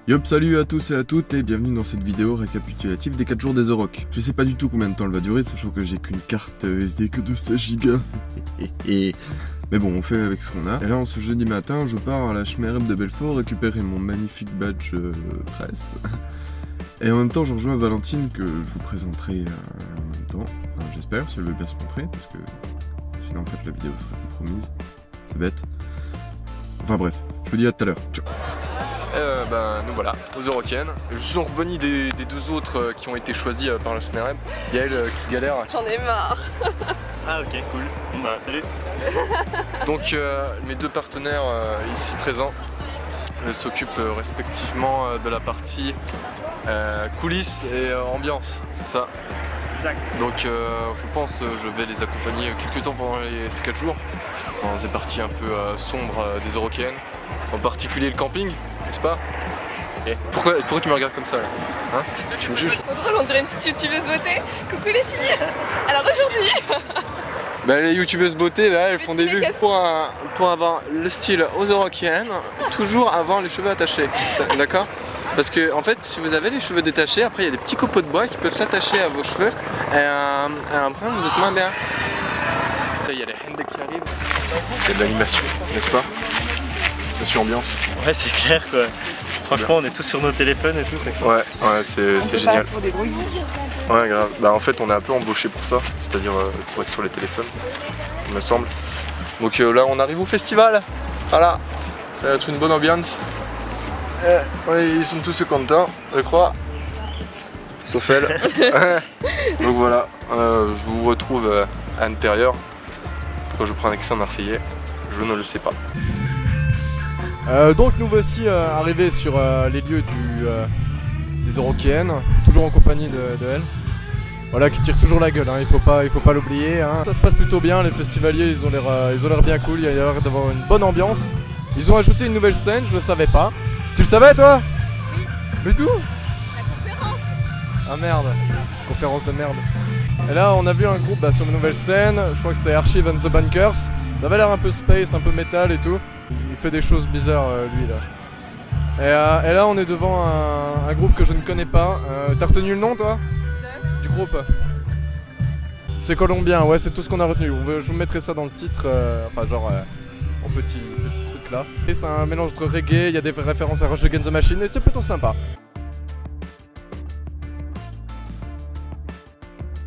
Yop, salut à tous et à toutes et bienvenue dans cette vidéo récapitulative des 4 jours des The Rock. Je sais pas du tout combien de temps elle va durer, sachant que j'ai qu'une carte SD que de 16 Go. Mais bon, on fait avec ce qu'on a. Et là, en ce jeudi matin, je pars à la Schmereb de Belfort récupérer mon magnifique badge presse. Et en même temps, je rejoins Valentine que je vous présenterai en même temps. Enfin, j'espère, si elle veut bien se montrer, parce que sinon, en fait, la vidéo sera compromise. C'est bête. Enfin bref, je vous dis à tout à l'heure. Ciao. Nous voilà, aux Eurocaines. Je suis en compagnie des deux autres qui ont été choisis par la Schmereb. Yael qui galère. J'en ai marre. Ah ok, cool. Bon bah salut. Donc mes deux partenaires ici présents s'occupent respectivement de la partie coulisses et ambiance, c'est ça. Exact. Donc je pense je vais les accompagner quelques temps pendant ces 4 jours dans ces parties un peu sombres des Eurocaines, en particulier le camping, n'est-ce pas? Pourquoi tu me regardes comme ça là, hein? Tu me juges? Trop drôle, on dirait une petite youtubeuse beauté. Coucou les filles. Alors aujourd'hui, Bah, les youtubeuses beauté là, elles font des vues Petit pour avoir le style aux Eurocaines, toujours avoir les cheveux attachés, d'accord? Parce que en fait, si vous avez les cheveux détachés, après il y a des petits copeaux de bois qui peuvent s'attacher à vos cheveux et après vous êtes moins bien. Là il y a les hands qui arrivent. Il y a de l'animation, n'est-ce pas? Monsieur ambiance. Ouais c'est clair quoi. Franchement on est tous sur nos téléphones et tout, c'est cool. Ouais, c'est génial. Ouais, grave. Bah en fait on est un peu embauché pour ça, c'est-à-dire pour être sur les téléphones, il me semble. Donc là on arrive au festival, voilà, ça va être une bonne ambiance. Ouais, ils sont tous contents, je crois. Sauf elle. Donc voilà, je vous retrouve à l'intérieur. Pourquoi je prends un accent marseillais, je ne le sais pas. Donc nous voici arrivés sur les lieux des Eurocaines, toujours en compagnie de elle. Voilà, qui tire toujours la gueule, hein, il faut pas l'oublier. Hein. Ça se passe plutôt bien, les festivaliers ils ont l'air bien cool, il y a l'air d'avoir une bonne ambiance. Ils ont ajouté une nouvelle scène, je le savais pas. Tu le savais toi? Oui. Mais d'où? La conférence. Ah merde, conférence de merde. Et là on a vu un groupe sur une nouvelle scène, je crois que c'est Archive and the Bunkers. Ça avait l'air un peu space, un peu métal et tout. Il fait des choses bizarres lui là. Et là on est devant un groupe que je ne connais pas. T'as retenu le nom toi? Du groupe? C'est colombien, ouais c'est tout ce qu'on a retenu. Je vous mettrai ça dans le titre, enfin genre en petit truc là. Et c'est un mélange entre reggae, il y a des références à Rage Against the Machine et c'est plutôt sympa.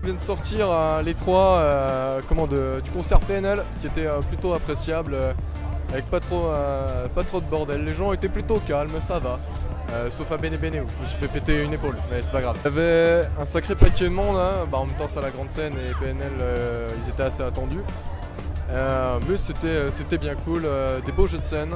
On vient de sortir les trois du concert PNL qui était plutôt appréciable. Avec pas trop de bordel, les gens étaient plutôt calmes, ça va. Sauf à Bene Bene où je me suis fait péter une épaule, mais c'est pas grave. Il y avait un sacré paquet de monde, hein. En même temps c'est à la grande scène et PNL ils étaient assez attendus. Mais c'était bien cool, des beaux jeux de scène.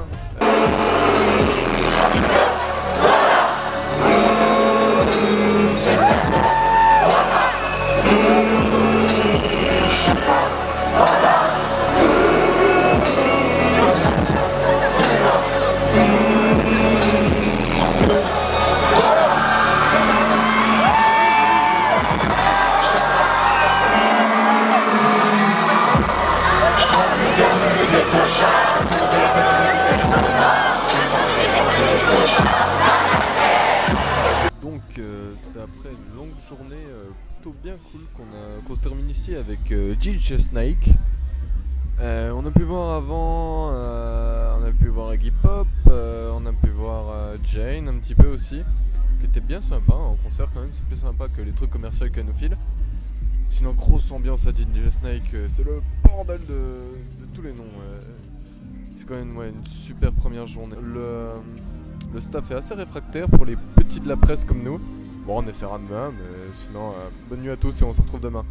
C'est après une longue journée plutôt bien cool qu'on se termine ici avec DJ Snake. On a pu voir avant, on a pu voir Iggy Pop, on a pu voir Jane un petit peu aussi, qui était bien sympa en concert quand même, c'est plus sympa que les trucs commerciaux qu'elle nous file. Sinon grosse ambiance à DJ Snake, c'est le bordel de tous les noms. C'est quand même une super première journée. Le staff est assez réfractaire pour les petits de la presse comme nous. Bon, on essaiera demain, mais sinon, bonne nuit à tous et on se retrouve demain.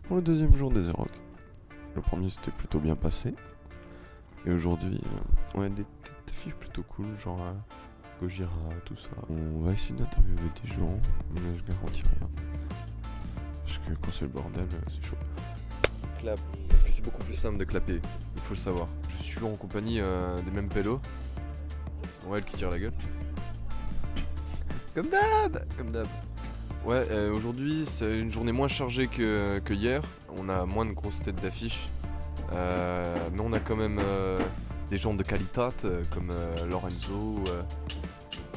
Pour le deuxième jour des The Rock, le premier s'était plutôt bien passé. Et aujourd'hui, on a des têtes d'affiches plutôt cool, genre Gojira, tout ça. On va essayer d'interviewer des gens, mais je garantis rien. Parce que quand c'est le bordel, c'est chaud. Clap, parce que c'est beaucoup plus simple de clapper, il faut le savoir. Je suis toujours en compagnie des mêmes pélos. Ouais, elle qui tire la gueule. Comme d'hab. Ouais, aujourd'hui c'est une journée moins chargée que hier. On a moins de grosses têtes d'affiche. Mais on a quand même des gens de qualité comme Lorenzo,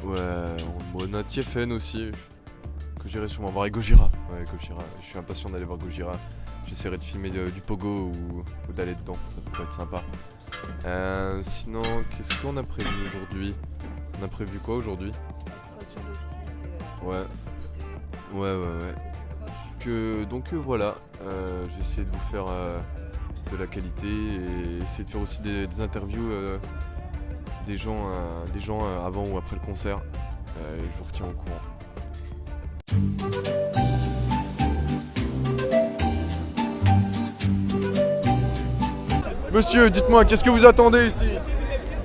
on a Tiefen aussi, que j'irai sûrement voir, et Gojira. Ouais, Gojira, je suis impatient d'aller voir Gojira. J'essaierai de filmer du pogo ou d'aller dedans, ça pourrait être sympa. Sinon, qu'est-ce qu'on a prévu aujourd'hui? On a prévu quoi aujourd'hui? Sur le site. Ouais. Ouais. Donc voilà, j'ai essayé de vous faire de la qualité et essayer de faire aussi des interviews des gens avant ou après le concert. Et je vous retiens au courant. Monsieur, dites-moi, qu'est-ce que vous attendez ici?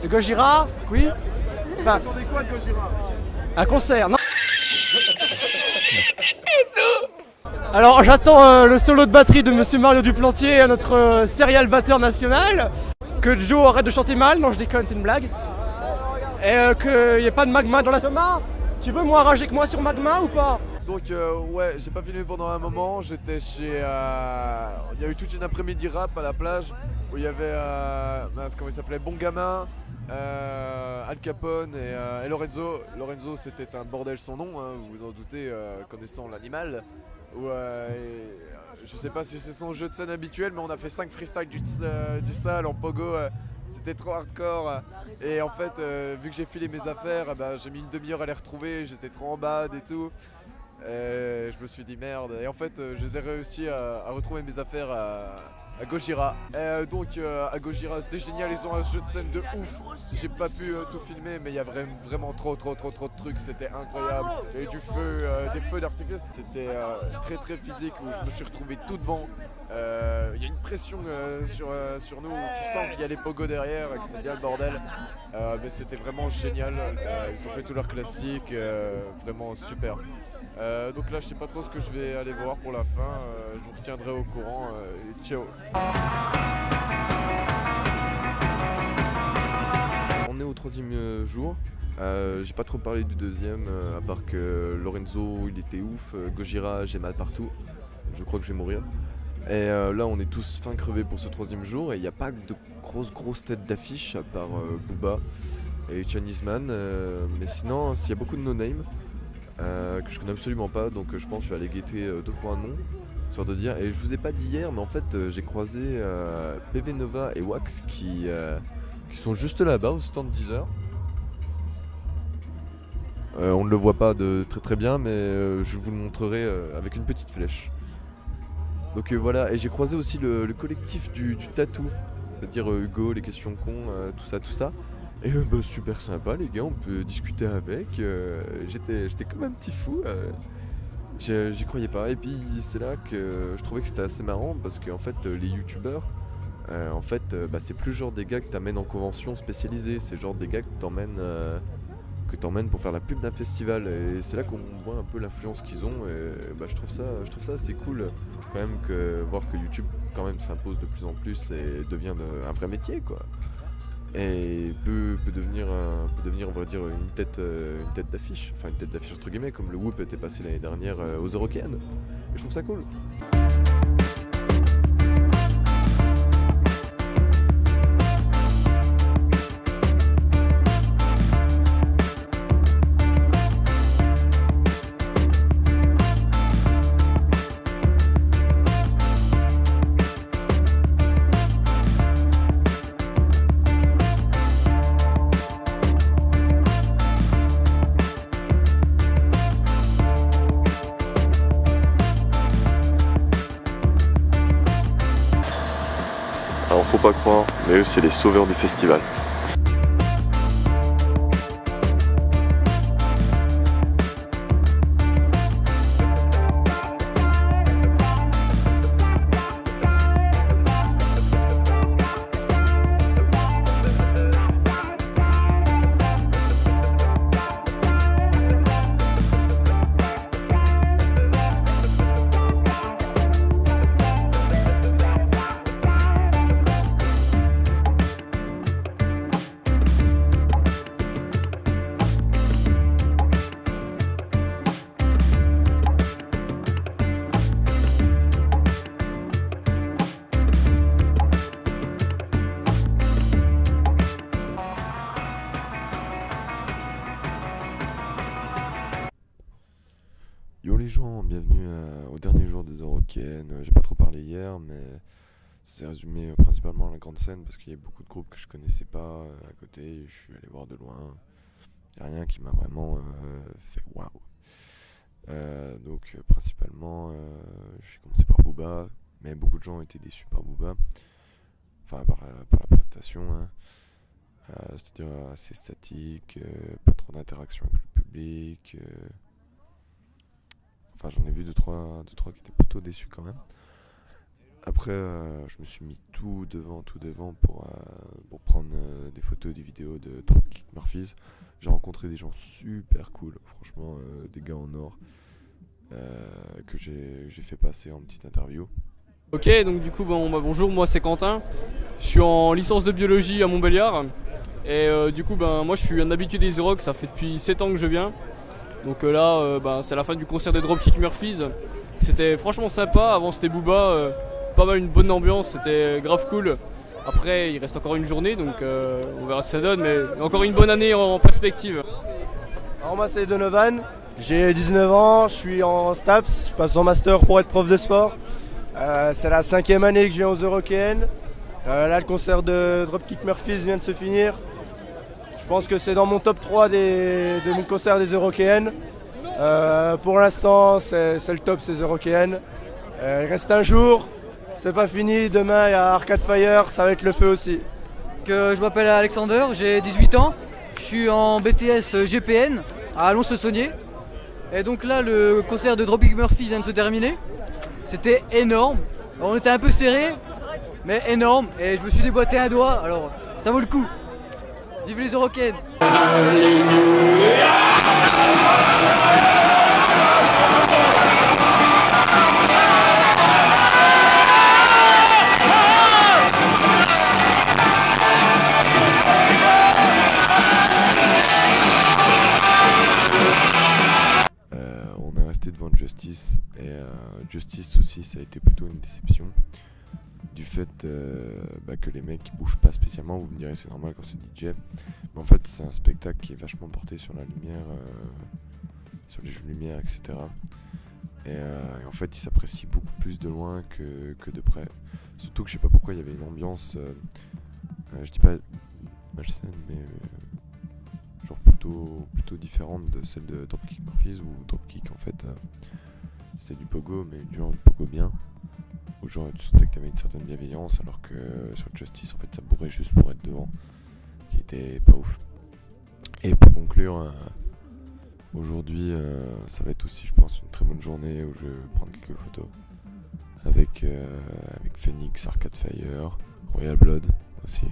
De Gojira, oui. Vous attendez quoi de Gojira? Un concert, non. Alors j'attends le solo de batterie de Monsieur Mario Duplantier, notre serial batteur national. Que Joe arrête de chanter mal, non je déconne, c'est une blague. Et qu'il n'y ait pas de magma dans la Thomas, tu veux moi rager que moi sur magma ou pas? Donc ouais, j'ai pas filmé pendant un moment, j'étais chez... Il y a eu toute une après-midi rap à la plage où il y avait, comment il s'appelait, Bon Gamin, Al Capone et Lorenzo. Lorenzo c'était un bordel sans nom, hein, vous vous en doutez, connaissant l'animal. Je sais pas si c'est son jeu de scène habituel, mais on a fait 5 freestyles du sale en pogo, c'était trop hardcore. Et en fait, vu que j'ai filé mes affaires, j'ai mis une demi-heure à les retrouver, j'étais trop en bad et tout. Et je me suis dit merde, et en fait je les ai réussi à retrouver mes affaires à Gojira. Donc à Gojira c'était génial, ils ont un jeu de scène de ouf. J'ai pas pu tout filmer, mais il y a vraiment trop de trucs, c'était incroyable. Il y a eu du feu, des feux d'artifice, c'était très physique où je me suis retrouvé tout devant. Il y a une pression sur nous, tu sens qu'il y a les pogos derrière et que c'est bien le bordel. Mais c'était vraiment génial, ils ont fait tous leurs classiques, vraiment super. Donc là je sais pas trop ce que je vais aller voir pour la fin, je vous retiendrai au courant, et ciao. On est au 3e jour, j'ai pas trop parlé du 2e, à part que Lorenzo il était ouf, Gojira j'ai mal partout, je crois que je vais mourir. Et là on est tous fin crevés pour ce 3e jour et il n'y a pas de grosses têtes d'affiche à part Booba et Chinese Man, mais sinon il y a beaucoup de no-name. Que je connais absolument pas, donc je pense que je vais aller guetter 2-3 noms, histoire de dire. Et je vous ai pas dit hier, mais en fait j'ai croisé PV Nova et Wax qui sont juste là-bas au stand Deezer. On ne le voit pas de très bien, mais je vous le montrerai avec une petite flèche. Donc voilà, et j'ai croisé aussi le collectif du tatou, c'est-à-dire Hugo, les questions cons, tout ça. Et super sympa les gars, on peut discuter avec, j'étais comme un petit fou, j'y croyais pas. Et puis c'est là que je trouvais que c'était assez marrant parce qu'en fait les youtubeurs, c'est plus genre des gars que t'amènes en convention spécialisée, c'est genre des gars que t'emmènes pour faire la pub d'un festival. Et c'est là qu'on voit un peu l'influence qu'ils ont et je trouve ça assez cool quand même voir que YouTube quand même s'impose de plus en plus et devient un vrai métier quoi. Et peut devenir on va dire une tête d'affiche, enfin une tête d'affiche entre guillemets, comme le Whoop était passé l'année dernière aux Eurocaines. Et je trouve ça cool. Alors faut pas croire, mais eux c'est les sauveurs du festival. Yo les gens, bienvenue au dernier jour des Eurocaines. J'ai pas trop parlé hier, mais c'est résumé principalement à la grande scène parce qu'il y a beaucoup de groupes que je connaissais pas à côté. Je suis allé voir de loin. Il n'y a rien qui m'a vraiment fait waouh. Donc principalement, j'ai commencé par Booba, mais beaucoup de gens ont été déçus par Booba. Enfin par la prestation, hein. C'est-à-dire assez statique, pas trop d'interaction avec le public. Enfin j'en ai vu deux trois qui étaient plutôt déçus quand même. Après je me suis mis tout devant pour prendre des photos, des vidéos de Dropkick Murphys. J'ai rencontré des gens super cool, franchement des gars en or que j'ai fait passer en petite interview. Ok, donc du coup bonjour, moi c'est Quentin, je suis en licence de biologie à Montbéliard et du coup moi je suis un habitué des Euroc, ça fait depuis 7 ans que je viens. Donc là c'est la fin du concert des Dropkick Murphys, c'était franchement sympa, avant c'était Booba, pas mal, une bonne ambiance, c'était grave cool. Après il reste encore une journée donc on verra ce que ça donne, mais encore une bonne année en perspective. Alors moi c'est Donovan, j'ai 19 ans, je suis en STAPS, je passe en master pour être prof de sport. C'est la 5e année que je viens aux Eurocaines. Là le concert de Dropkick Murphys vient de se finir. Je pense que c'est dans mon top 3 de mon concert des Eurocaines. Pour l'instant c'est le top ces Eurocaines. Il reste un jour, c'est pas fini, demain il y a Arcade Fire, ça va être le feu aussi. Je m'appelle Alexander, j'ai 18 ans, je suis en BTS GPN à Lons-le-Saunier. Et donc là le concert de Dropkick Murphys vient de se terminer. C'était énorme, on était un peu serré, mais énorme, et je me suis déboîté un doigt, alors ça vaut le coup. Vive les Eurocaines. On est resté devant Justice et Justice aussi ça a été plutôt une déception du fait que les mecs bougent pas spécialement. Vous me direz c'est normal quand c'est DJ, mais en fait c'est un spectacle qui est vachement porté sur la lumière, sur les jeux de lumière, etc. Et en fait il s'apprécie beaucoup plus de loin que de près, surtout que je sais pas pourquoi il y avait une ambiance je dis pas malsaine mais genre plutôt différente de celle de Dropkick Murphys, où Dropkick en fait c'était du pogo, mais du genre du pogo bien, où genre tu sentais que t'avais une certaine bienveillance, alors que sur Justice en fait ça bourrait juste pour être devant, qui était pas ouf. Et pour conclure, aujourd'hui ça va être aussi je pense une très bonne journée où je vais prendre quelques photos avec Phoenix, Arcade Fire, Royal Blood aussi.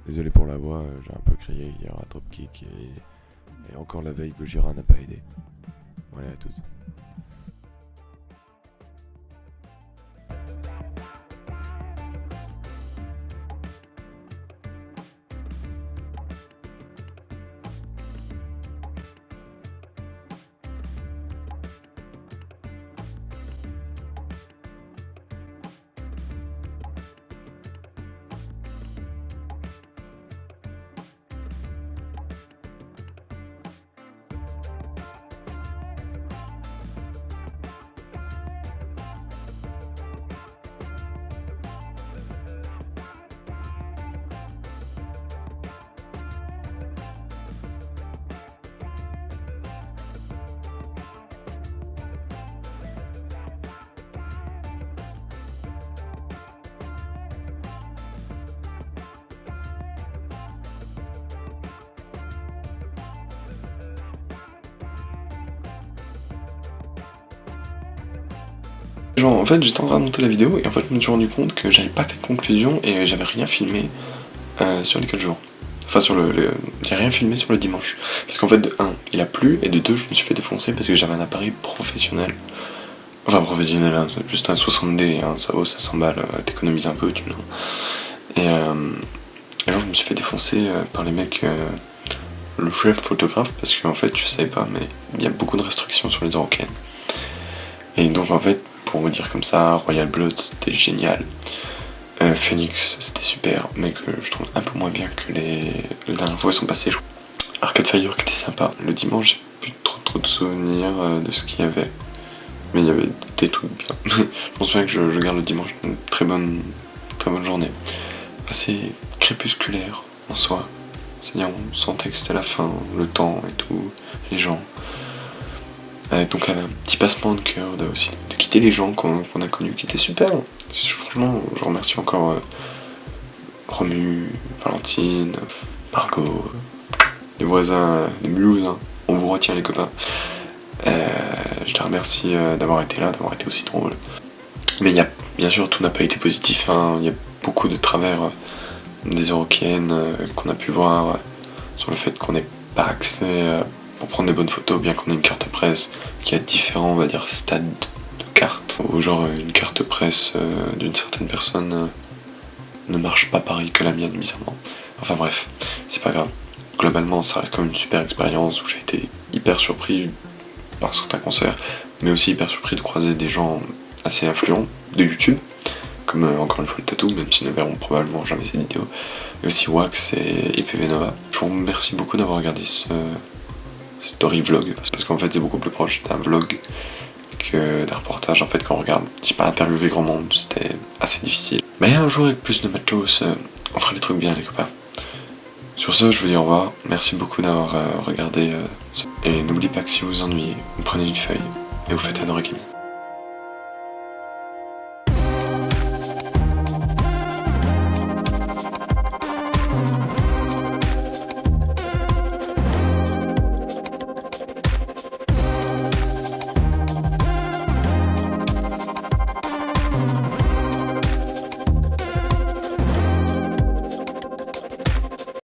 Désolé pour la voix, j'ai un peu crié hier à Dropkick et encore la veille Gojira n'a pas aidé. Voilà à toutes. Genre en fait j'étais en train de monter la vidéo et en fait je me suis rendu compte que j'avais pas fait de conclusion et j'avais rien filmé sur les 4 jours. Enfin j'ai rien filmé sur le dimanche. Parce qu'en fait de 1 il a plu et de 2 je me suis fait défoncer parce que j'avais un appareil professionnel. Enfin professionnel, hein, juste un 60D, hein, ça vaut 500 balles, t'économises un peu tu vois. Et genre je me suis fait défoncer par les mecs, le chef photographe, parce qu'en fait je savais pas mais il y a beaucoup de restrictions sur les Eurocaines. Et donc en fait pour vous dire comme ça, Royal Blood c'était génial, Phoenix c'était super, mais que je trouve un peu moins bien que les dernières fois ils sont passés. Arcade Fire qui était sympa, le dimanche j'ai plus trop de souvenirs de ce qu'il y avait. mais il y avait des trucs bien. Je me souviens que je garde le dimanche une très bonne journée. Assez crépusculaire en soi. C'est-à-dire on sentait que c'était la fin, le temps et tout, les gens. Donc un petit passement de cœur aussi de quitter les gens qu'on a connus, qui étaient super. Franchement, je remercie encore Romu, Valentine, Margot, les voisins, les Mulhouse, hein. On vous retient les copains. Je te remercie d'avoir été là, d'avoir été aussi drôle. Mais bien sûr, tout n'a pas été positif, hein. Il y a beaucoup de travers des Eurokéennes qu'on a pu voir sur le fait qu'on n'ait pas accès pour prendre des bonnes photos, bien qu'on ait une carte presse qui a différents, on va dire, stades de cartes. Ou genre une carte presse d'une certaine personne ne marche pas pareil que la mienne, bizarrement. Enfin bref, c'est pas grave. Globalement, ça reste comme une super expérience où j'ai été hyper surpris par certains concerts, mais aussi hyper surpris de croiser des gens assez influents de YouTube, comme encore une fois le tatou, même s'ils ne verront probablement jamais cette vidéo, et aussi Wax et PV Nova. Je vous remercie beaucoup d'avoir regardé ce story vlog, parce qu'en fait c'est beaucoup plus proche d'un vlog que d'un reportage. En fait, quand on regarde, j'ai pas interviewé grand monde, c'était assez difficile. Mais un jour avec plus de matos, on fera des trucs bien les copains. Sur ce, je vous dis au revoir, merci beaucoup d'avoir regardé, et n'oubliez pas que si vous vous ennuyez, vous prenez une feuille et vous faites un origami.